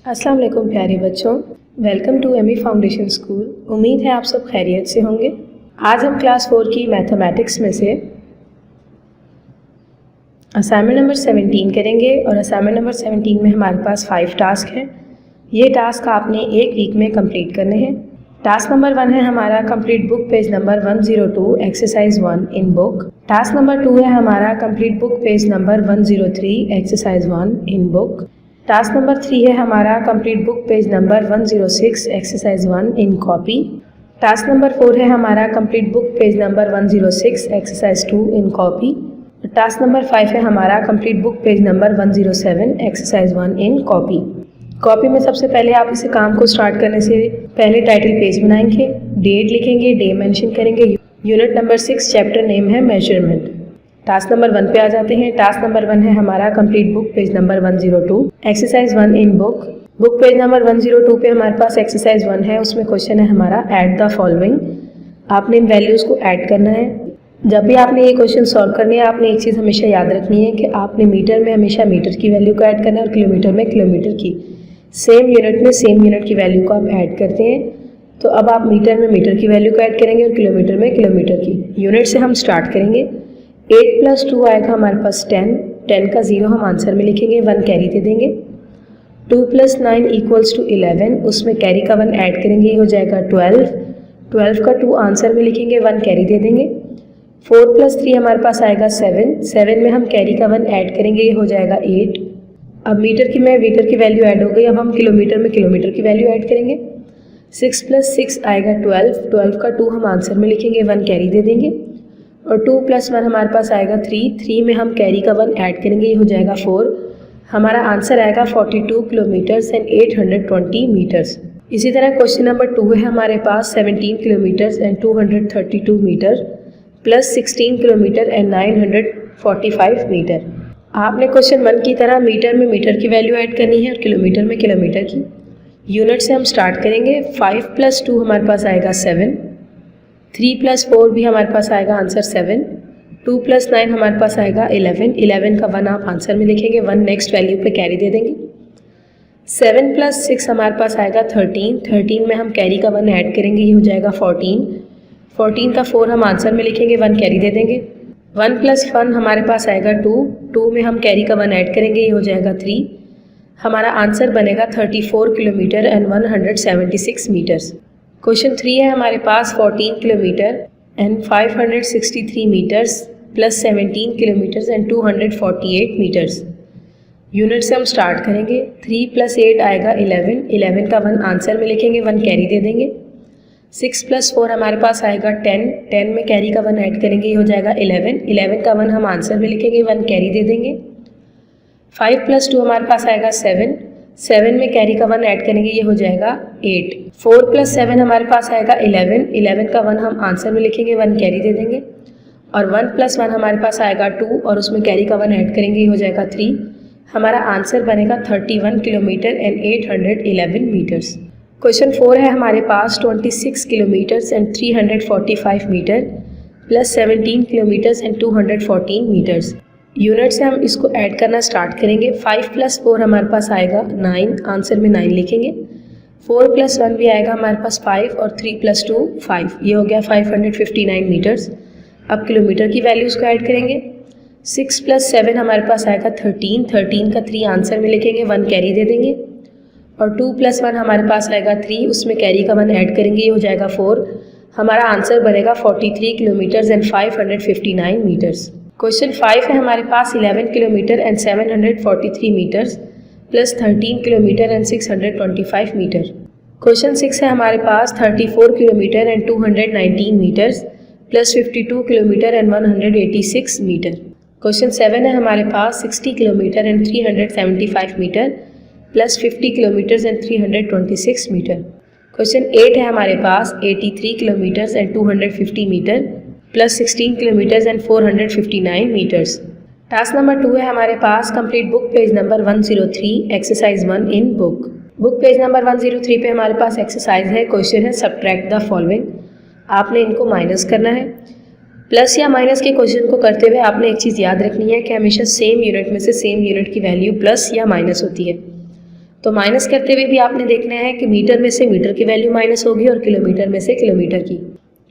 अस्सलाम वालेकुम प्यारे बच्चों, welcome to Amy foundation school. उम्मीद है आप सब खैरियत से होंगे। आज हम क्लास 4 की मैथमेटिक्स में से असाइनमेंट नंबर 17 करेंगे और असाइनमेंट नंबर 17 में हमारे पास 5 टास्क हैं। ये टास्क आपने एक वीक में कंप्लीट करने हैं। टास्क नंबर 1 है हमारा complete book page number 102 exercise 1 in book. Task number 2 है हमारा complete book page number 103 exercise 1 in book. Task number 3 है हमारा complete book page number 106 exercise 1 in copy. Task number 4 है हमारा complete book page number 106 exercise 2 in copy. Task number 5 है हमारा complete book page number 107 exercise 1 in copy. Copy में सबसे पहले आप इसे काम को स्टार्ट करने से पहले टाइटल पेज बनाएंगे, डेट लिखेंगे, डे मेंशन करेंगे। यूनिट नंबर 6 चैप्टर नेम है मेजरमेंट। टास्क नंबर 1 पे आ जाते हैं। टास्क नंबर 1 है हमारा complete book page number 102 exercise 1 in book. Book page number 102 पे हमारे पास एक्सरसाइज 1 है। उसमें क्वेश्चन है हमारा ऐड द फॉलोइंग। आपने इन वैल्यूज़ को ऐड करना है। जब भी आपने ये क्वेश्चन सॉल्व करनी है, आपने एक चीज़ हमेशा याद रखनी है कि आपने मीटर में हमेशा मीटर की वैल्यू को ऐड करना है और किलोमीटर में किलोमीटर की। सेम यूनिट में सेम यूनिट की वैल्यू को आप ऐड करते हैं। तो अब आप मीटर में मीटर की वैल्यू को ऐड करेंगे और किलोमीटर में किलोमीटर की। यूनिट से हम स्टार्ट करेंगे। 8 + 2 आएगा हमारे पास 10। 10 का 0 हम आंसर में लिखेंगे, 1 कैरी दे देंगे। 2 + 9 = 11। उसमें कैरी का 1 ऐड करेंगे, ये हो जाएगा 12। 12 का 2 आंसर में लिखेंगे, 1 कैरी दे देंगे। 4 + 3 हमारे पास आएगा 7। 7 में हम कैरी का 1 ऐड करेंगे, ये हो जाएगा 8। अब मीटर की में मीटर की वैल्यू ऐड हो गई। अब हम किलोमीटर में किलोमीटर की वैल्यू ऐड करेंगे। 6 + 6 आएगा 12। 12 का 2 हम आंसर में लिखेंगे, 1 कैरी दे देंगे। और 2 + 1 हमारे पास आएगा 3। 3 में हम कैरी का 1 ऐड करेंगे, ये हो जाएगा 4। हमारा आंसर आएगा 42 किलोमीटर्स एंड 820 मीटर्स। इसी तरह क्वेश्चन नंबर 2 है हमारे पास 17 kilometres and 232 metre plus 16 kilometre and 945 metre. आपने क्वेश्चन 1 की तरह मीटर में मीटर की वैल्यू ऐड करनी है और किलोमीटर में किलोमीटर की। यूनिट से हम स्टार्ट करेंगे। 5 + 2 हमारे पास आएगा 7। 3 + 4 भी हमारे पास आएगा आंसर 7। 2 + 9 हमारे पास आएगा 11। 11 का 1 आप आंसर में लिखेंगे, 1 नेक्स्ट वैल्यू पे कैरी दे देंगे। 7 + 6 हमारे पास आएगा 13। 13 में हम कैरी का 1 ऐड करेंगे, ये हो जाएगा 14। 14 का 4 हम आंसर में लिखेंगे, 1 कैरी दे देंगे। 1 + 1 हमारे पास आएगा 2। 2 में हम कैरी का 1 ऐड करेंगे, ये हो जाएगा 3। हमारा आंसर बनेगा 34 किलोमीटर एंड 176 मीटर्स। क्वेश्चन 3 है हमारे पास 14 kilometre and 563 metres plus 17 kilometres and 248 metres. Unit से हम स्टार्ट करेंगे। 3 + 8 आएगा 11। 11 का 1 आंसर में लिखेंगे, 1 कैरी दे देंगे। 6 + 4 हमारे पास आएगा 10। 10 में कैरी का 1 ऐड करेंगे, ये हो जाएगा 11। 11 का 1 हम आंसर में लिखेंगे, 1 कैरी दे देंगे। 5 + 2 हमारे पास आएगा 7। 7 में कैरी का 1 ऐड करेंगे, ये हो जाएगा 8। 4 + 7 हमारे पास आएगा 11। 11 का 1 हम आंसर में लिखेंगे, 1 कैरी दे देंगे। और 1 + 1 हमारे पास आएगा 2 और उसमें कैरी का 1 ऐड करेंगे, ये हो जाएगा 3। हमारा आंसर बनेगा 31 किलोमीटर एंड 811 मीटर्स। क्वेश्चन 4 है हमारे पास 26 kilometres and 345 metre plus 17 kilometres and 214 metres. Unit से हम इसको ऐड करना स्टार्ट करेंगे। 5 + 4 हमारे पास आएगा 9। आंसर में 9 लिखेंगे। 4 + 1 भी आएगा हमारे पास 5 और 3 + 2 5। ये हो गया 559 मीटर्स। अब किलोमीटर की वैल्यूज़ को ऐड करेंगे। 6 + 7 हमारे पास आएगा 13। 13 का 3 आंसर में लिखेंगे, 1 कैरी दे देंगे। और 2 + 1 हमारे पास आएगा 3। उसमें कैरी का 1 ऐड करेंगे, ये हो जाएगा 4। हमारा आंसर बनेगा 43 किलोमीटर्स एंड 559 मीटर्स। क्वेश्चन 5 है हमारे पास 11 kilometre and 743 metres plus 13 kilometre and 625 metre. Question 6 है हमारे पास 34 kilometre and 219 metres plus 52 kilometre and 186 metre. Question 7 है हमारे पास 60 kilometre and 375 metre plus 50 kilometres and 326 metre. Question 8 है हमारे पास 83 kilometres and 250 metre plus 16 kilometres and 459 metres. Task number 2 है हमारे पास complete book page number 103 exercise 1 in book. Book page number 103 पे हमारे पास एक्सरसाइज है। क्वेश्चन है सब्ट्रैक्ट द फॉलोइंग। आपने इनको माइनस करना है। प्लस या माइनस के क्वेश्चन को करते हुए आपने एक चीज़ याद रखनी है कि हमेशा सेम यूनिट में से सेम यूनिट की वैल्यू प्लस या माइनस होती है। तो माइनस करते हुए भी आपने देखना है कि मीटर में से मीटर की वैल्यू माइनस होगी और किलोमीटर में से किलोमीटर की।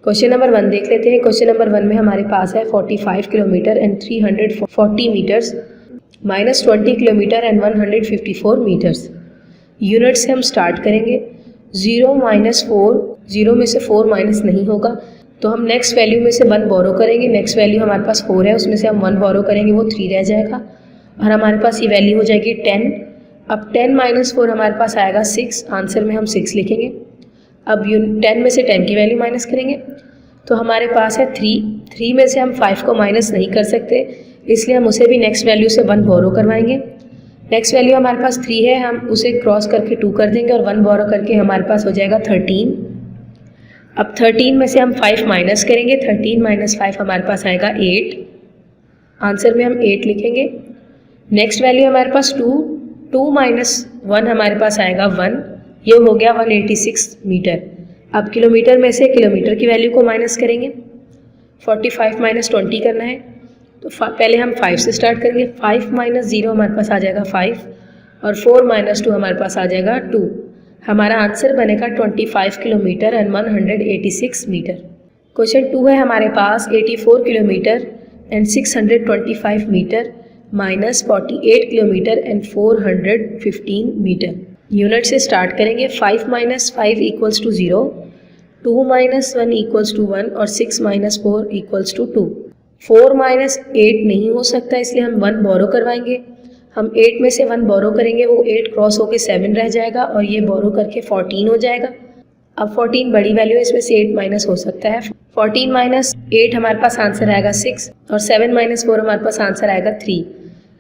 क्वेश्चन नंबर 1 देख लेते हैं। क्वेश्चन नंबर 1 में हमारे पास है 45 kilometre and 340 metres minus 20 kilometre and 154 metres. Unit से हम स्टार्ट करेंगे। 0 माइनस 4, 0 में से 4 माइनस नहीं होगा, तो हम नेक्स्ट वैल्यू में से 1 बोरो करेंगे। नेक्स्ट वैल्यू हमारे पास 4 है, उसमें से हम 1 बोरो करेंगे, वो 3 रह जाएगा और हमारे पास ये वैल्यू हो जाएगी 10। अब 10 माइनस 4 हमारे पास आएगा 6, आंसर में हम 6 लिखेंगे। अब 10 में से 10 की वैल्यू माइनस करेंगे तो हमारे पास है 3 में से हम 5 को माइनस नहीं कर सकते, इसलिए हम उसे भी नेक्स्ट वैल्यू से 1 बोरो करवाएंगे। नेक्स्ट वैल्यू हमारे पास 3 है, हम उसे क्रॉस करके 2 कर देंगे और 1 बोरो करके हमारे पास हो जाएगा 13। अब 13 में से हम 5 माइनस करेंगे, 13 माइनस 5 हमारे पास आएगा 8, आंसर में हम 8 लिखेंगे। नेक्स्ट वैल्यू हमारे पास 2 माइनस 1 हमारे पास आएगा 1, ये हो गया 186 मीटर। अब किलोमीटर में से किलोमीटर की वैल्यू को माइनस करेंगे, 45 माइनस 20 करना है, तो पहले हम 5 से स्टार्ट करेंगे। 5 माइनस 0 हमारे पास आ जाएगा 5 और 4 माइनस 2 हमारे पास आ जाएगा 2। हमारा आंसर बनेगा 25 किलोमीटर एंड 186 मीटर। क्वेश्चन 2 है हमारे पास 84 kilometre and 625 metre minus 48 kilometre and 415 metre. Unit से स्टार्ट करेंगे। 5 minus 5 equals to 0, 2 minus 1 equals to 1 और 6 माइनस 4 इक्वल्स टू 2। 4 माइनस 8 नहीं हो सकता, इसलिए हम 1 बोरो करवाएंगे। हम 8 में से 1 बोरो करेंगे, वो 8 क्रॉस होकर 7 रह जाएगा और ये बोरो करके 14 हो जाएगा। अब 14 बड़ी वैल्यू है, इसमें से 8 माइनस हो सकता है। 14 माइनस 8 हमारे पास आंसर आएगा 6 और 7 माइनस 4 हमारे पास आंसर आएगा 3।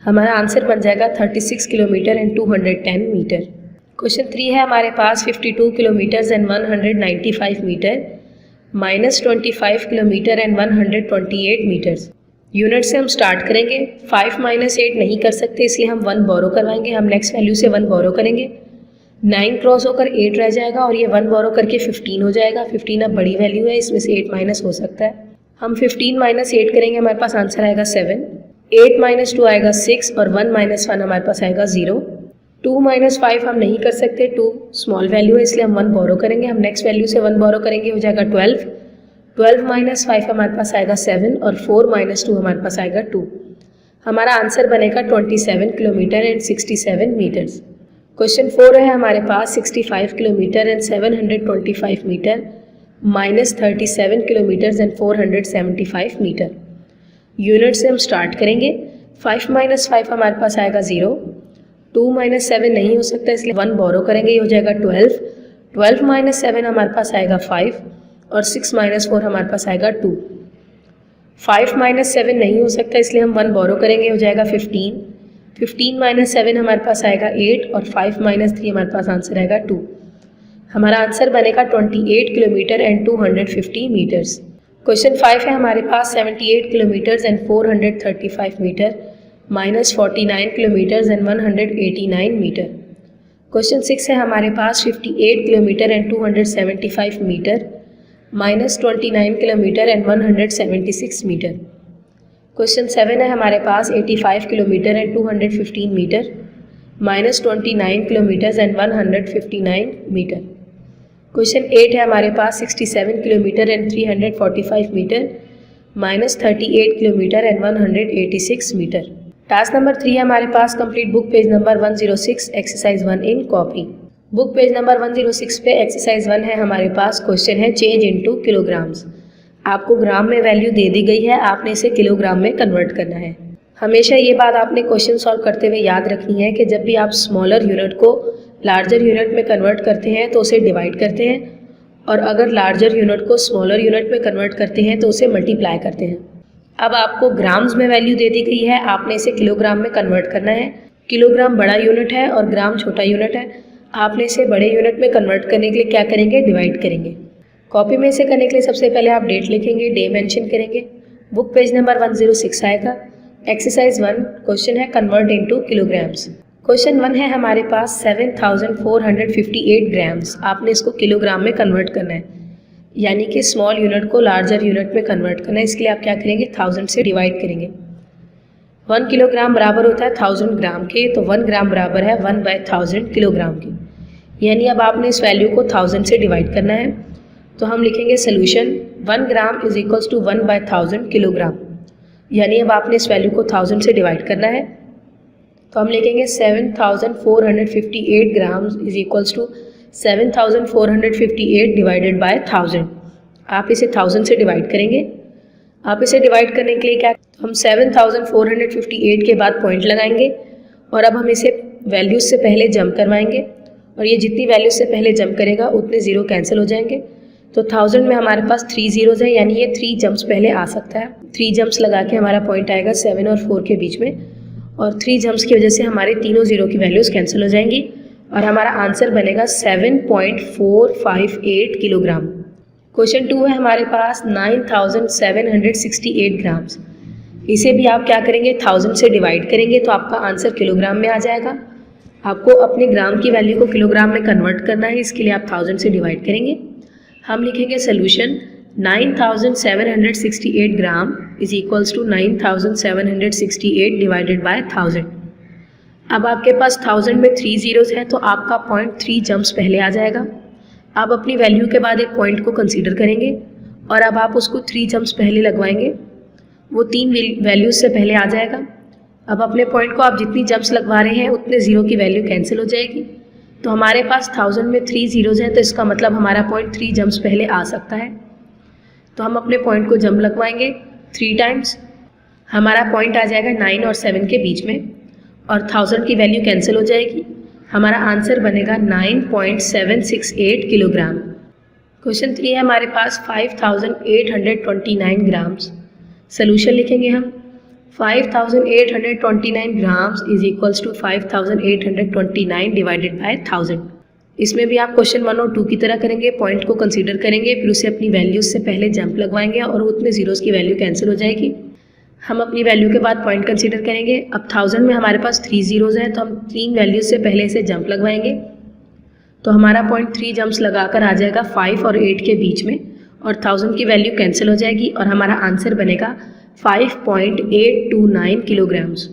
हमारा आंसर बन जाएगा 36 किलोमीटर एंड 210 मीटर। क्वेश्चन 3 है हमारे पास 52 kilometre and 195 metre minus 25 kilometre and 128 metres. Unit से हम स्टार्ट करेंगे। 5 माइनस 8 नहीं कर सकते, इसलिए हम 1 बोरो करवाएंगे। हम नेक्स्ट वैल्यू से 1 बोरो करेंगे, 9 क्रॉस होकर 8 रह जाएगा और ये 1 बोरो करके 15 हो जाएगा। 15 अब बड़ी वैल्यू है, इसमें से 8 माइनस हो सकता है। हम 15 माइनस 8 करेंगे, हमारे पास आंसर आएगा 7। 8 माइनस 2 आएगा 6 और 1 माइनस 1 हमारे पास आएगा 0। 2 माइनस 5 हम नहीं कर सकते, 2 स्मॉल वैल्यू है, इसलिए हम 1 बोरो करेंगे। हम नेक्स्ट वैल्यू से 1 बोरो करेंगे, हो जाएगा 12। 12 माइनस 5 हमारे पास आएगा 7 और 4 माइनस 2 हमारे पास आएगा 2। हमारा आंसर बनेगा 27 किलोमीटर एंड 67 मीटर्स। क्वेश्चन 4 है हमारे पास 65 kilometre and 725 metre minus 37 kilometre and 475 metre. Unit से हम स्टार्ट करेंगे। 5 माइनस 5 हमारे पास आएगा 0, 2 माइनस 7 नहीं हो सकता, इसलिए 1 बोरो करेंगे, ये हो जाएगा 12। 12 माइनस 7 हमारे पास आएगा 5 और 6 माइनस 4 हमारे पास आएगा 2। 5 माइनस 7 नहीं हो सकता, इसलिए हम 1 बोरो करेंगे, हो जाएगा 15। 15 माइनस 7 हमारे पास आएगा 8 और 5 माइनस 3 हमारे पास आंसर आएगा 2। हमारा आंसर बनेगा 28 किलोमीटर एंड 250 मीटर्स। क्वेश्चन 5 है हमारे पास 78 kilometre and 435 metre minus 49 kilometre and 189 metre. Question 6 है हमारे पास 58 kilometre and 275 metre minus 29 kilometre and 176 metre. Question 7 है हमारे पास 85 kilometre and 215 metre minus 29 kilometre and 159 metre. Question 8 है हमारे पास 67 kilometre and 345 metre minus 38 kilometre and 186 metre. Task number 3 है हमारे पास complete book page number 106 exercise 1 in copy. Book page number 106 पे एक्सरसाइज 1 है हमारे पास। क्वेश्चन है चेंज इनटू किलोग्राम्स। आपको ग्राम में वैल्यू दे दी गई है, आपने इसे किलोग्राम में कन्वर्ट करना है। हमेशा ये बात आपने क्वेश्चन सॉल्व करते हुए याद रखनी है कि जब भी आप स्मॉलर यूनिट को लार्जर यूनिट में कन्वर्ट करते हैं तो उसे डिवाइड करते हैं, और अगर लार्जर यूनिट को स्मॉलर यूनिट में कन्वर्ट करते हैं तो उसे मल्टीप्लाई करते हैं। अब आपको ग्राम्स में वैल्यू दे दी गई है, आपने इसे किलोग्राम में कन्वर्ट करना है। किलोग्राम बड़ा यूनिट है और ग्राम छोटा यूनिट है। आपने इसे बड़े यूनिट में कन्वर्ट करने के लिए क्या करेंगे, डिवाइड करेंगे। कॉपी में इसे करने के लिए सबसे पहले आप डेट लिखेंगे, डे मेंशन करेंगे। बुक पेज नंबर 106 आएगा। एक्सरसाइज 1 क्वेश्चन है कन्वर्ट इनटू किलोग्राम्स। क्वेश्चन 1 है हमारे पास 7458 ग्राम्स। आपने इसको किलोग्राम में कन्वर्ट करना है, यानी कि स्मॉल यूनिट को लार्जर यूनिट में कन्वर्ट करना है। इसके लिए आप क्या करेंगे, 1000 से डिवाइड करेंगे। 1 किलोग्राम बराबर होता है 1000 ग्राम के, तो 1 ग्राम बराबर है 1/1000 किलोग्राम के। यानी अब आपने इस वैल्यू को 1000 से डिवाइड करना है। तो हम लिखेंगे solution 1 gram is equals to 1/1000 kilogram. यानी अब आपने इस वैल्यू को 1000 से डिवाइड करना है। तो हम लिखेंगे 7458 grams is equals to 7458 divided by 1000। आप इसे 1000 से डिवाइड करेंगे। आप इसे डिवाइड करने के लिए क्या, हम 7458 के बाद पॉइंट लगाएंगे और अब हम इसे वैल्यूज से पहले जंप करवाएंगे और ये जितनी वैल्यूज से पहले जंप करेगा उतने ज़ीरो कैंसिल हो जाएंगे। तो 1000 में हमारे पास 3 ज़ीरोज़ हैं, यानी ये 3 जंप्स पहले आ सकता है। 3 जंप्स लगा के हमारा पॉइंट आएगा 7 और 4 के बीच में, और 3 जंप्स की वजह से हमारे तीनों ज़ीरो की वैल्यूज़ कैंसिल हो जाएंगी और हमारा आंसर बनेगा 7.458 किलोग्राम। क्वेश्चन 2 है हमारे पास 9768 ग्राम्स। इसे भी आप क्या करेंगे, 1000 से डिवाइड करेंगे तो आपका आंसर किलोग्राम में आ जाएगा। आपको अपने ग्राम की वैल्यू को किलोग्राम में कन्वर्ट करना है, इसके लिए आप 1000 से डिवाइड करेंगे। हम लिखेंगे solution 9768 gram is equals to 9768 divided by 1000। अब आपके पास 1000 में 3 ज़ीरोज़ हैं, तो आपका पॉइंट 3 जंप्स पहले आ जाएगा। आप अपनी वैल्यू के बाद एक पॉइंट को कंसीडर करेंगे और अब आप उसको 3 जंप्स पहले लगवाएंगे, वो 3 वैल्यूज से पहले आ जाएगा। अब अपने पॉइंट को आप जितनी जंप्स लगवा रहे हैं उतने ज़ीरो की वैल्यू कैंसिल हो जाएगी। तो हमारे पास 1000 में 3 ज़ीरोज़ हैं, तो इसका मतलब हमारा पॉइंट 3 जंप्स पहले आ सकता है। तो हम अपने पॉइंट को जंप लगवाएंगे 3 टाइम्स। हमारा पॉइंट आ जाएगा 9 और 7 के बीच में और 1000 की वैल्यू कैंसिल हो जाएगी। हमारा आंसर बनेगा 9.768 किलोग्राम। क्वेश्चन 3 है हमारे पास 5829 ग्राम्स। सोल्यूशन लिखेंगे हम 5829 grams is equals to 5829 divided by 1000। इसमें भी आप क्वेश्चन 1 और 2 की तरह करेंगे, पॉइंट को कंसीडर करेंगे, फिर उसे अपनी वैल्यूज से पहले जंप लगवाएंगे और उतने ज़ीरोज़ की वैल्यू कैंसिल हो जाएगी। हम अपनी वैल्यू के बाद पॉइंट कंसीडर करेंगे। अब 1000 में हमारे पास 3 ज़ीरोज़ हैं, तो हम 3 वैल्यूज से पहले से जंप लगवाएंगे। तो हमारा पॉइंट 3 जंप्स लगाकर आ जाएगा 5 और 8 के बीच में और 1000 की वैल्यू कैंसिल हो जाएगी और हमारा आंसर बनेगा 5.829 किलोग्राम्स।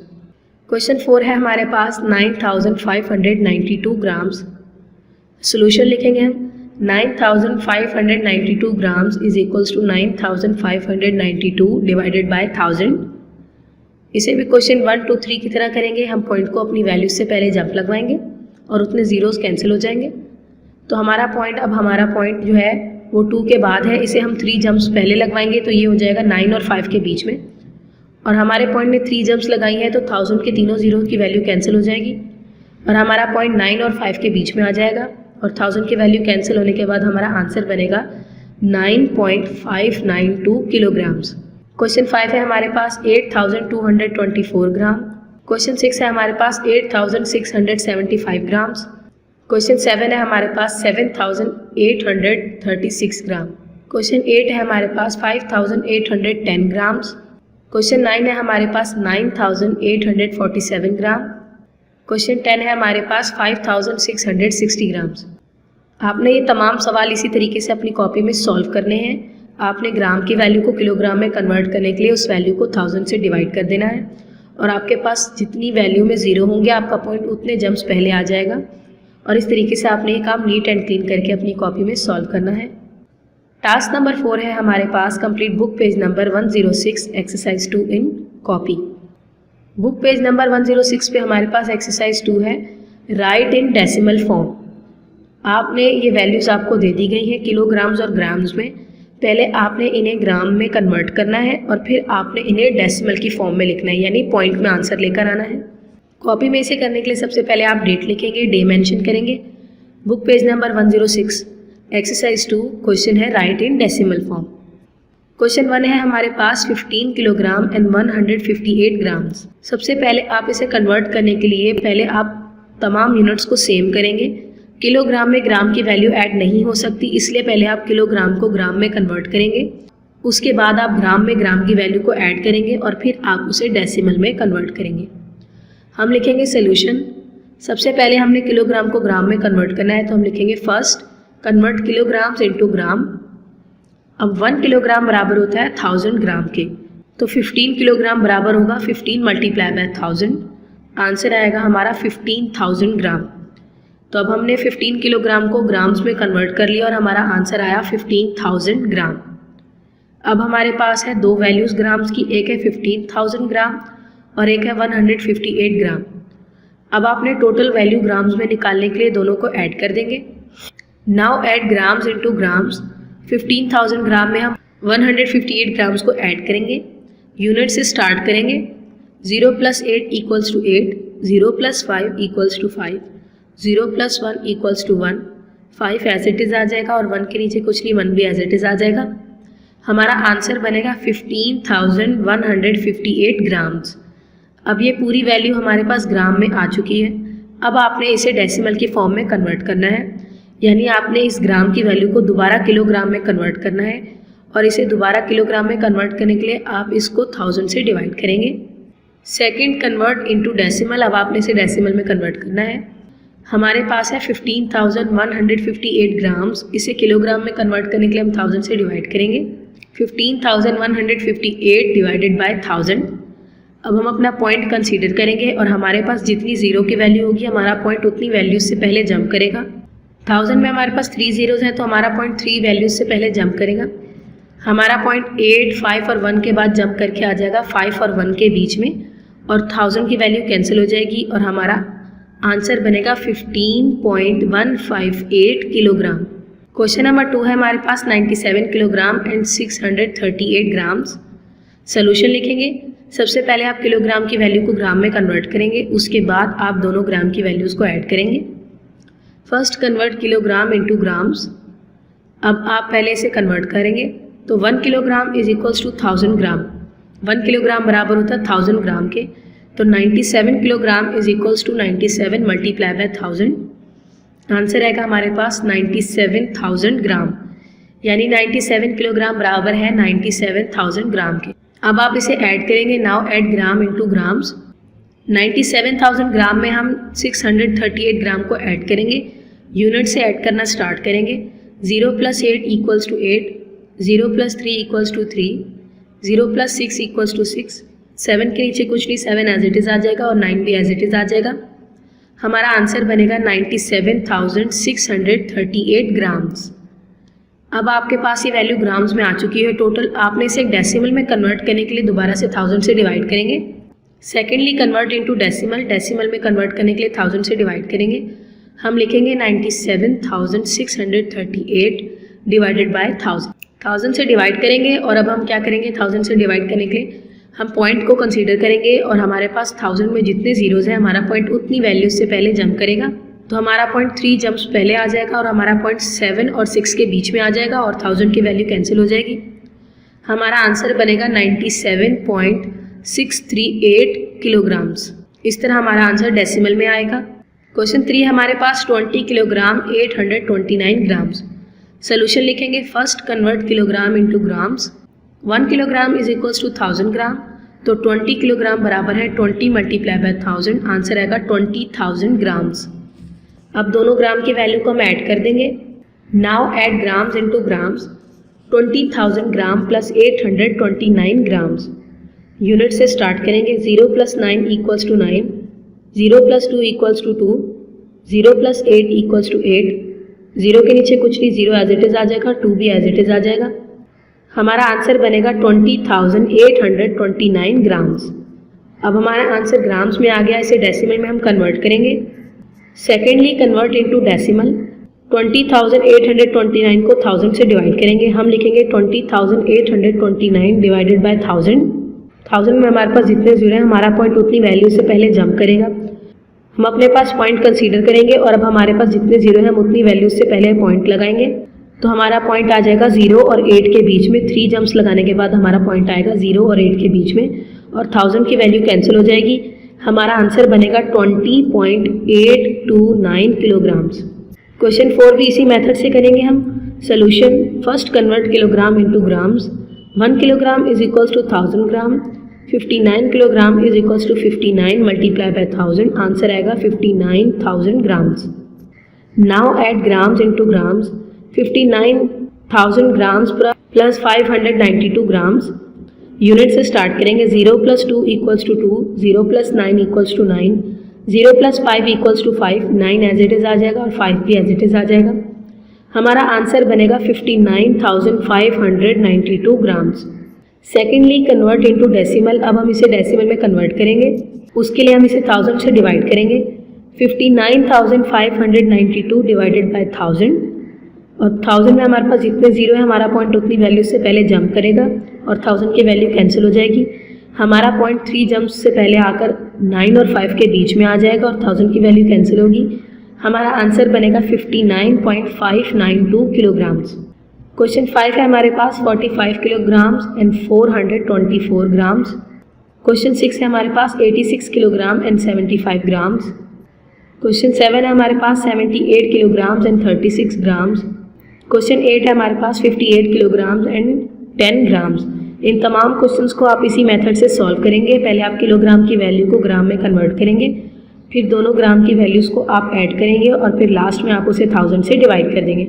क्वेश्चन 4 है हमारे पास 9592 ग्राम्स। सोल्यूशन लिखेंगे हम 9592 grams is equals to 9592 divided by 1000। इसे भी क्वेश्चन 1, 2, 3 की तरह करेंगे। हम पॉइंट को अपनी वैल्यू से पहले जंप लगवाएंगे और उतने ज़ीरोज़ कैंसिल हो जाएंगे। तो हमारा पॉइंट, अब हमारा पॉइंट जो है वो 2 के बाद है, इसे हम 3 जंप्स पहले लगवाएंगे, तो ये हो जाएगा 9 और 5 के बीच में। और हमारे पॉइंट ने 3 जंप्स लगाई हैं, तो 1000 के तीनों ज़ीरो की वैल्यू कैंसिल हो जाएगी और हमारा पॉइंट 9 और 5 के बीच में आ जाएगा और 1000 की वैल्यू कैंसिल होने के बाद हमारा आंसर बनेगा 9.592 किलोग्राम्स। क्वेश्चन 5 है हमारे पास 8224 ग्राम। क्वेश्चन 6 है हमारे पास 8675 ग्राम्स। क्वेश्चन 7 है हमारे पास 7836 ग्राम। क्वेश्चन 8 है हमारे पास 5810 ग्राम्स। क्वेश्चन 9 है हमारे पास 9847 ग्राम। क्वेश्चन 10 है हमारे पास 5660 ग्राम्स। आपने ये तमाम सवाल इसी तरीके से अपनी कॉपी में सॉल्व करने हैं। आपने ग्राम की वैल्यू को किलोग्राम में कन्वर्ट करने के लिए उस वैल्यू को 1000 से डिवाइड कर देना है और आपके पास जितनी वैल्यू में ज़ीरो होंगे आपका पॉइंट उतने जंप्स पहले आ जाएगा। और इस तरीके से आपने ये काम नीट एंड क्लीन करके अपनी कॉपी में सॉल्व करना है। टास्क नंबर 4 है हमारे पास complete book page number 106 exercise 2 in copy. Book page number 106 पे हमारे पास एक्सरसाइज 2 है राइट इन डेसिमल फॉर्म। आपने ये वैल्यूज़ आपको दे दी गई हैं किलोग्राम्स और ग्राम्स में। पहले आपने इन्हें ग्राम में कन्वर्ट करना है और फिर आपने इन्हें डेसिमल की फॉर्म में लिखना है, यानी पॉइंट में आंसर लेकर आना है। कॉपी में इसे करने के लिए सबसे पहले आप डेट लिखेंगे, डे मेंशन करेंगे। Book page number 106 exercise 2 question है right in decimal form. Question 1 है हमारे पास 15 किलोग्राम एंड 158 ग्राम्स। सबसे पहले आप इसे कन्वर्ट करने के लिए पहले आप तमाम यूनिट्स को सेम करेंगे। किलोग्राम में ग्राम की वैल्यू ऐड नहीं हो सकती, इसलिए पहले आप किलोग्राम को ग्राम में कन्वर्ट करेंगे। उसके बाद आप ग्राम में ग्राम की वैल्यू को ऐड करेंगे और फिर आप उसे डेसिमल में कन्वर्ट करेंगे। हम लिखेंगे सोल्यूशन। सबसे पहले हमने किलोग्राम को ग्राम में कन्वर्ट करना है, तो हम लिखेंगे first convert kilograms into gram. अब 1 किलोग्राम बराबर होता है 1000 ग्राम के। तो 15 किलोग्राम बराबर होगा 15 मल्टीप्लाई बाय 1000, आंसर आएगा हमारा 15,000 ग्राम। तो अब हमने 15 किलोग्राम को ग्राम्स में कन्वर्ट कर लिया और हमारा आंसर आया 15,000 ग्राम। अब हमारे पास है दो वैल्यूज़ ग्राम्स की, एक है 15,000 ग्राम और एक है 158 ग्राम। अब आपने टोटल वैल्यू ग्राम्स में निकालने के लिए दोनों को ऐड कर देंगे। Now add grams into grams. 15,000 ग्राम में हम 158 ग्राम्स को ऐड करेंगे। यूनिट से स्टार्ट करेंगे। 0 + 8 = 8, 0 + 5 = 5, 0 + 1 = 1, 5 एज इट इज़ आ जाएगा और 1 के नीचे कुछ नहीं, 1 भी एज इट इज़ आ जाएगा। हमारा आंसर बनेगा 15,158 ग्राम्स। अब ये पूरी वैल्यू हमारे पास ग्राम में आ चुकी है। अब आपने इसे डेसिमल की फॉर्म में कन्वर्ट करना है, यानी आपने इस ग्राम की वैल्यू को दोबारा किलोग्राम में कन्वर्ट करना है और इसे दोबारा किलोग्राम में कन्वर्ट करने के लिए आप इसको 1000 से डिवाइड करेंगे। Second, convert into decimal. अब आपने इसे डेसिमल में कन्वर्ट करना है। हमारे पास है 15,158 ग्राम्स, इसे किलोग्राम में कन्वर्ट करने के लिए हम 1000 से डिवाइड करेंगे। 15,158 डिवाइडेड बाय 1000। अब हम अपना पॉइंट कंसीडर करेंगे और हमारे पास जितनी ज़ीरो की वैल्यू होगी हमारा पॉइंट उतनी वैल्यूज से पहले जंप करेगा। 1000 में हमारे पास 3 ज़ीरोज़ हैं तो हमारा पॉइंट 3 वैल्यूज से पहले जंप करेगा। हमारा पॉइंट 8, 5 और 1 के बाद जंप करके आ जाएगा 5 और 1 के बीच में और 1000 की वैल्यू कैंसिल हो जाएगी और हमारा आंसर बनेगा 15.158 किलोग्राम। क्वेश्चन नंबर 2 है हमारे पास 97 किलोग्राम एंड 638 ग्राम्स। सोल्यूशन लिखेंगे। सबसे पहले आप किलोग्राम की वैल्यू को ग्राम में कन्वर्ट करेंगे, उसके बाद आप दोनों ग्राम की वैल्यूज़ को ऐड करेंगे। First convert kilogram into grams. अब आप पहले इसे कन्वर्ट करेंगे तो 1 kilogram is equals to 1000 gram. 1 kilogram बराबर होता है 1000 ग्राम के, तो 97 kilogram is equals to 97 multiply by 1000। Answer आएगा हमारे पास 97,000 ग्राम, यानी 97 किलोग्राम बराबर है 97,000 ग्राम के। अब आप इसे ऐड करेंगे। नाउ ऐड ग्राम इनटू ग्राम्स। 97,000 ग्राम में हम 638 ग्राम को ऐड करेंगे। यूनिट से ऐड करना स्टार्ट करेंगे। 0 + 8 = 8, 0 + 3 = 3, 0 + 6 = 6, 7 के नीचे कुछ नहीं, 7 एज इट इज़ आ जाएगा और 9 भी एज इट इज़ आ जाएगा। हमारा आंसर बनेगा 97,638 ग्राम्स। अब आपके पास ये वैल्यू ग्राम्स में आ चुकी है टोटल। आपने इसे एक डेसिमल में कन्वर्ट करने के लिए दोबारा से 1000 से डिवाइड करेंगे। Secondly, convert into decimal. Decimal में कन्वर्ट करने के लिए 1000 से डिवाइड करेंगे। हम लिखेंगे 97,638 डिवाइडेड बाय 1000। 1000 से डिवाइड करेंगे और अब हम क्या करेंगे, 1000 से डिवाइड करने के लिए हम पॉइंट को कंसीडर करेंगे और हमारे पास 1000 में जितने ज़ीरोज़ हैं हमारा पॉइंट उतनी वैल्यूज से पहले जंप करेगा। तो हमारा पॉइंट 3 जंप्स पहले आ जाएगा और हमारा पॉइंट 7 और 6 के बीच में आ जाएगा और 1000 की वैल्यू कैंसिल हो जाएगी। हमारा आंसर बनेगा 97.638 किलोग्राम्स। इस तरह हमारा आंसर डेसिमल में आएगा। क्वेश्चन 3 हमारे पास 20 किलोग्राम 829 ग्राम्स। सोल्यूशन लिखेंगे। First, convert kilogram into grams. 1 kilogram is equals to 1000 gram, तो 20 किलोग्राम बराबर है 20 मल्टीप्लाई बाय 1000। आंसर आएगा 20,000 ग्राम्स। अब दोनों ग्राम की वैल्यू को हम ऐड कर देंगे। Now add grams into grams. 20,000 gram plus 829 grams. Unit से स्टार्ट करेंगे। 0 + 9 = 9, 0 + 2 = 2, 0 + 8 = 8, 0 के नीचे कुछ नहीं, 0 एज इट इज़ आ जाएगा, 2 भी एज इट इज़ आ जाएगा। हमारा आंसर बनेगा 20,829 ग्राम्स। अब हमारा आंसर ग्राम्स में आ गया, इसे डेसिमल में हम कन्वर्ट करेंगे। Secondly, convert into decimal. 20,829 को 1000 से डिवाइड करेंगे। हम लिखेंगे 20,829 डिवाइडेड बाय 1000। 1000 में हमारे पास जितने जीरो हैं हमारा पॉइंट उतनी वैल्यू से पहले जंप करेगा। हम अपने पास पॉइंट कंसीडर करेंगे और अब हमारे पास जितने जीरो हैं हम उतनी वैल्यू से पहले पॉइंट लगाएंगे। तो हमारा पॉइंट आ जाएगा 0 और 8 के बीच में। 3 जंप्स लगाने के बाद हमारा पॉइंट आएगा 0 और 8 के बीच में और 1000 की वैल्यू कैंसिल हो जाएगी। हमारा आंसर बनेगा 20.829 किलोग्राम्स। क्वेश्चन 4 भी इसी मेथड से करेंगे हम। Solution. First, convert kilogram into grams. 1 kilogram is equals to 1000 gram. 59 kilogram is equals to 59 multiply by 1000। Answer आएगा 59,000 grams. Now add grams into grams. 59,000 grams plus 592 grams. Unit से start करेंगे। 0 + 2 = 2, 0 + 9 = 9, 0 + 5 = 5, 9 as it is आ जाएगा और 5 भी as it is आ जाएगा। हमारा answer बनेगा 59,592 grams. Secondly convert into decimal. अब हम इसे डेसिमल में कन्वर्ट करेंगे। उसके लिए हम इसे 1000 से डिवाइड करेंगे। 59,592 डिवाइडेड बाय 1000, और 1000 में हमारे पास जितने जीरो है हमारा पॉइंट उतनी वैल्यू से पहले जंप करेगा और 1000 की वैल्यू कैंसिल हो जाएगी। हमारा पॉइंट 3 जंप से पहले आकर 9 और 5 के बीच में आ जाएगा और 1000 की वैल्यू कैंसिल होगी। हमारा आंसर बनेगा 59.592 किलोग्राम्स। क्वेश्चन 5 है हमारे पास 45 किलोग्राम्स एंड 424 ग्राम्स। क्वेश्चन 6 है हमारे पास 86 किलोग्राम एंड 75 ग्राम्स। क्वेश्चन 7 है हमारे पास 78 किलोग्राम्स एंड 36 ग्राम्स। क्वेश्चन 8 है हमारे पास 58 किलोग्राम्स एंड 10 ग्राम्स। इन तमाम क्वेश्चंस को आप इसी मेथड से सॉल्व करेंगे। पहले आप किलोग्राम की वैल्यू को ग्राम में कन्वर्ट करेंगे, फिर दोनों ग्राम की वैल्यूज़ को आप ऐड करेंगे और फिर लास्ट में आप उसे 1000 से डिवाइड कर देंगे,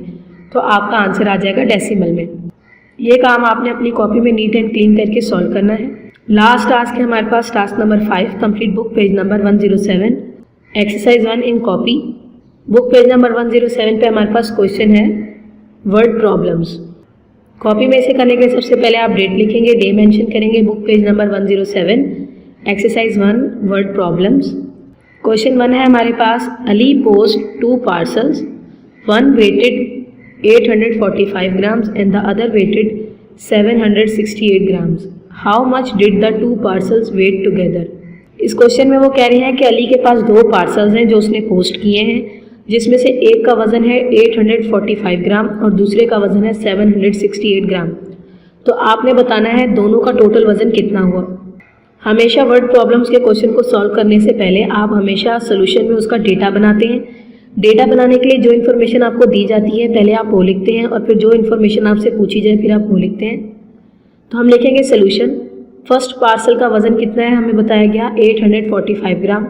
तो आपका आंसर आ जाएगा डेसिमल में। ये काम आपने अपनी कॉपी में नीट एंड क्लीन करके सॉल्व करना है। लास्ट टास्क है हमारे पास task number 5, complete book page number 107, exercise 1 in copy. Book page number 107 पे हमारे पास क्वेश्चन है वर्ड प्रॉब्लम्स। कॉपी में इसे करने के लिए सबसे पहले आप डेट लिखेंगे, डे मेंशन करेंगे, book page number 107, exercise 1 word problems. Question 1 है हमारे पास Ali post 2 parcels, one weighted 845 grams and the other weighted 768 grams. How much did the 2 parcels weight together? इस क्वेश्चन में वो कह रहे हैं कि अली के पास 2 पार्सल्स हैं जो उसने पोस्ट किए हैं, जिसमें से एक का वज़न है 845 ग्राम और दूसरे का वज़न है 768 ग्राम। तो आपने बताना है दोनों का टोटल वज़न कितना हुआ। हमेशा वर्ड प्रॉब्लम्स के क्वेश्चन को सॉल्व करने से पहले आप हमेशा सोल्यूशन में उसका डेटा बनाते हैं। डेटा बनाने के लिए जो इन्फॉर्मेशन आपको दी जाती है पहले आप वो लिखते हैं और फिर जो इन्फॉर्मेशन आपसे पूछी जाए फिर आप वो लिखते हैं। तो हम लिखेंगे सोल्यूशन। फर्स्ट पार्सल का वज़न कितना है हमें बताया गया 845 ग्राम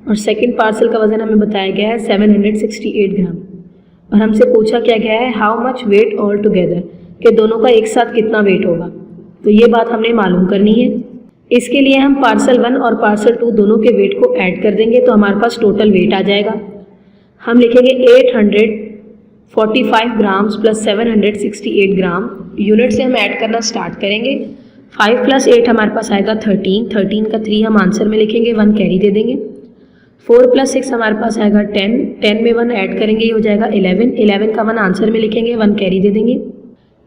और सेकंड पार्सल का वज़न हमें बताया गया है 768 ग्राम, और हमसे पूछा क्या गया है how much weight all together, कि दोनों का एक साथ कितना वेट होगा। तो ये बात हमने मालूम करनी है। इसके लिए हम पार्सल 1 और पार्सल 2 दोनों के वेट को ऐड कर देंगे तो हमारे पास टोटल वेट आ जाएगा। हम लिखेंगे 845 ग्राम्स प्लस 768 ग्राम। यूनिट से हम ऐड करना स्टार्ट करेंगे। 5 + 8 हमारे पास आएगा 13, 13 का 3 हम आंसर में लिखेंगे, 1 कैरी दे देंगे। 4 + 6 हमारे पास आएगा 10, 10 में 1 ऐड करेंगे ये हो जाएगा 11, 11 का 1 आंसर में लिखेंगे, 1 कैरी दे देंगे।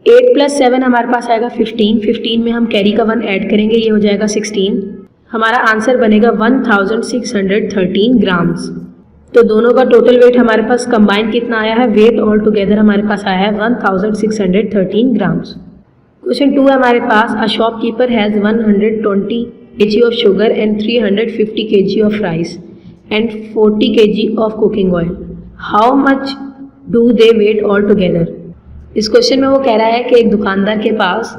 8 + 7 हमारे पास आएगा 15, 15 में हम कैरी का 1 ऐड करेंगे ये हो जाएगा 16। हमारा आंसर बनेगा 1613 ग्राम्स। तो दोनों का टोटल वेट हमारे पास कंबाइन कितना आया है, वेट ऑल टुगेदर हमारे पास आया है 1613 ग्राम्स। क्वेश्चन 2 है हमारे पास a shopkeeper has 120 kg of sugar and 350 kg of rice and 40 kg of cooking oil, how much do they weight all together. इस क्वेश्चन में वो कह रहा है कि एक दुकानदार के पास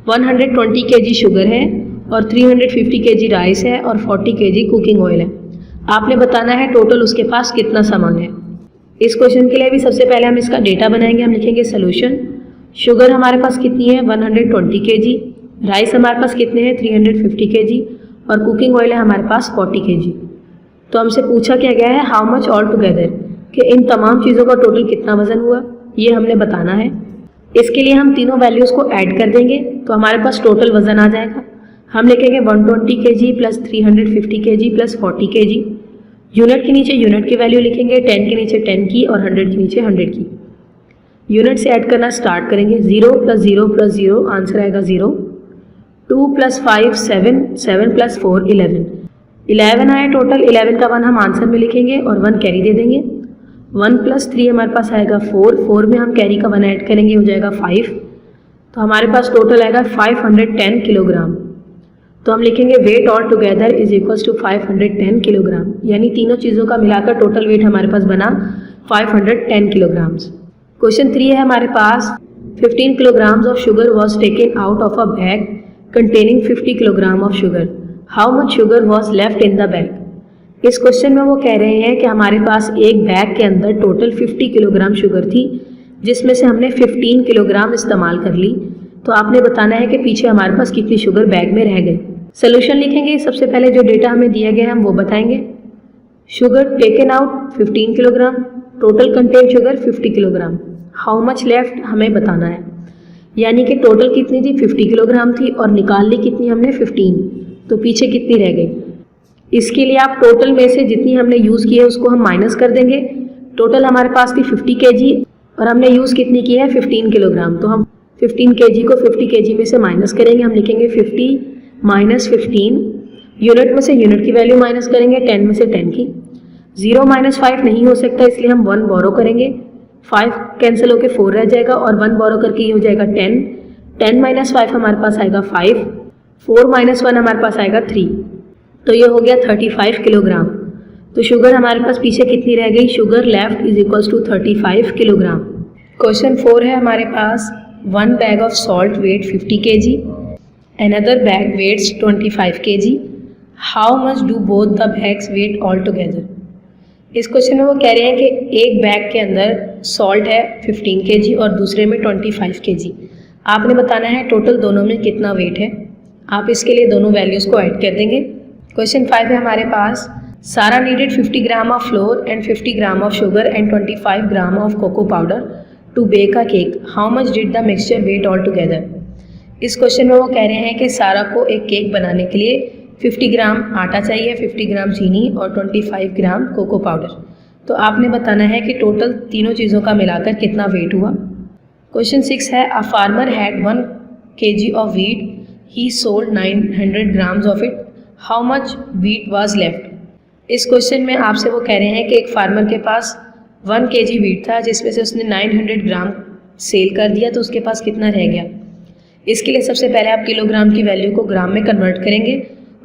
120 kg शुगर है और 350 kg राइस है और 40 kg कुकिंग ऑयल है। आपने बताना है टोटल उसके पास कितना सामान है। इस क्वेश्चन के लिए भी सबसे पहले हम इसका डेटा बनाएंगे। हम लिखेंगे सोल्यूशन। शुगर हमारे पास कितनी है 120 kg, राइस हमारे पास कितने हैं 350 kg और कुकिंग ऑयल है हमारे पास 40 kg। तो हमसे पूछा क्या गया है हाउ मच ऑल टुगेदर, कि इन तमाम चीज़ों का टोटल कितना वज़न हुआ, ये हमने बताना है। इसके लिए हम तीनों वैल्यूज़ को ऐड कर देंगे तो हमारे पास टोटल वज़न आ जाएगा। हम लिखेंगे 120 kg plus 350 kg plus 40 kg। Unit के नीचे यूनिट की वैल्यू लिखेंगे, 10 के नीचे 10 की और 100 के नीचे 100 की। यूनिट से ऐड करना स्टार्ट करेंगे। 0 + 0 + 0 आंसर आएगा 0। 2 + 5 7, 7 + 4 11, 11 आया टोटल। 11 का 1 हम आंसर में लिखेंगे और 1 कैरी दे देंगे। 1 + 3 हमारे पास आएगा 4, 4 में हम कैरी का 1 ऐड करेंगे हो जाएगा 5। तो हमारे पास टोटल आएगा 510 किलोग्राम। तो हम लिखेंगे weight all together is equals to 510 kilogram, यानी तीनों चीज़ों का मिलाकर टोटल वेट हमारे पास बना 510 किलोग्राम्स। क्वेश्चन 3 है हमारे पास 15 kilograms of sugar was taken out of a bag containing 50 kilogram of sugar, how much sugar was left in the bag. इस क्वेश्चन में वो कह रहे हैं कि हमारे पास एक बैग के अंदर टोटल 50 किलोग्राम शुगर थी, जिसमें से हमने 15 किलोग्राम इस्तेमाल कर ली। तो आपने बताना है कि पीछे हमारे पास कितनी शुगर बैग में रह गई। सोल्यूशन लिखेंगे। सबसे पहले जो डेटा हमें दिया गया है हम वो बताएंगे। Sugar taken out 15 kilogram, total content sugar 50 kilogram, how much left हमें बताना है, यानी कि टोटल कितनी थी 50 किलोग्राम थी और निकाल ली कितनी हमने 15, तो पीछे कितनी रह गई। इसके लिए आप टोटल में से जितनी हमने यूज़ की है उसको हम माइनस कर देंगे। टोटल हमारे पास थी 50 kg और हमने यूज़ कितनी की है 15 किलोग्राम, तो हम 15 kg को 50 kg में से माइनस करेंगे। हम लिखेंगे 50 माइनस 15, यूनिट में से यूनिट की वैल्यू माइनस करेंगे, 10 में से 10 की। 0 माइनस 5 नहीं हो सकता, इसलिए हम 1 बोरो करेंगे। 5 कैंसिल होकर 4 रह जाएगा और 1 बोरो करके ये हो जाएगा 10। 10 माइनस 5 हमारे पास आएगा 5, 4 माइनस 1 हमारे पास आएगा 3, तो ये हो गया 35 किलोग्राम। तो शुगर हमारे पास पीछे कितनी रह गई, sugar left is equals to 35 kilogram. Question 4 है हमारे पास, 1 bag of salt weight 50 kg, another bag weights 25 kg, how much do both the bags weight all together. इस क्वेश्चन में वो कह रहे हैं कि एक बैग के अंदर सॉल्ट है 15 kg और दूसरे में 25 kg। आपने बताना है टोटल दोनों में कितना वेट है। आप इसके लिए दोनों वैल्यूज़ को ऐड कर देंगे। क्वेश्चन 5 है हमारे पास, Sara needed 50 gram of flour and 50 gram of sugar and 25 gram of cocoa powder to bake a cake, how much did the mixture weight all together. इस क्वेश्चन में वो कह रहे हैं कि सारा को एक केक बनाने के लिए 50 ग्राम आटा चाहिए, 50 ग्राम चीनी और 25 ग्राम कोको पाउडर। तो आपने बताना है कि टोटल तीनों चीज़ों का मिलाकर कितना वेट हुआ। क्वेश्चन 6 है, a farmer had 1 kg of wheat, he sold 900 grams of it, how much wheat was left. इस क्वेश्चन में आपसे वो कह रहे हैं कि एक फार्मर के पास 1 kg वीट था जिसमें से उसने 900 ग्राम सेल कर दिया, तो उसके पास कितना रह गया। इसके लिए सबसे पहले आप किलोग्राम की वैल्यू को ग्राम में कन्वर्ट करेंगे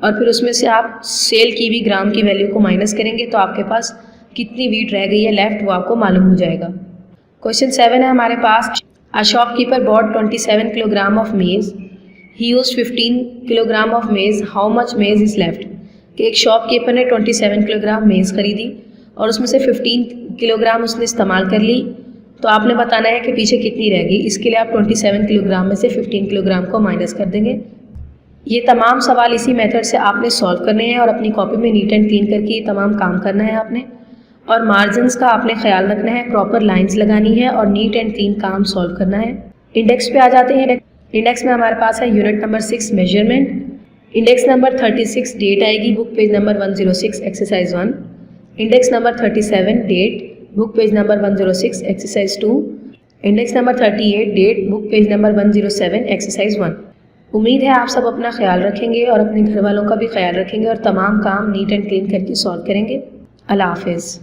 और फिर उसमें से आप सेल की भी ग्राम की वैल्यू को माइनस करेंगे, तो आपके पास कितनी वीट रह गई है लेफ्ट वो आपको मालूम हो जाएगा। क्वेश्चन 7 है हमारे पास, a shopkeeper bought 27 kilogram of maize, he used 15 kilogram of maize, how much maize is left. कि एक शॉपकीपर ने 27 किलोग्राम मेज खरीदी और उसमें से 15 किलोग्राम उसने इस्तेमाल कर ली, तो आपने बताना है कि पीछे कितनी रह गई। इसके लिए आप 27 किलोग्राम में से 15 किलोग्राम को माइनस कर देंगे। ये तमाम सवाल इसी मेथड से आपने सॉल्व करने हैं और अपनी कॉपी में नीट एंड क्लीन करके ये तमाम काम करना है आपने। और मार्जिन्स का आपने ख्याल रखना है, प्रॉपर लाइंस लगानी है और नीट एंड क्लीन काम सॉल्व करना है। इंडेक्स पे आ जाते हैं। इंडेक्स में हमारे पास है unit number 6 measurement, index number 36 date आएगी, book page number 106 exercise 1। Index number 37 date, book page number 106 exercise 2। Index number 38 date, book page number 107 exercise 1। उम्मीद है आप सब अपना ख्याल रखेंगे और अपने घर वालों का भी ख्याल रखेंगे और तमाम काम नीट एंड क्लीन करके सॉल्व करेंगे। अल्लाह हाफिज़।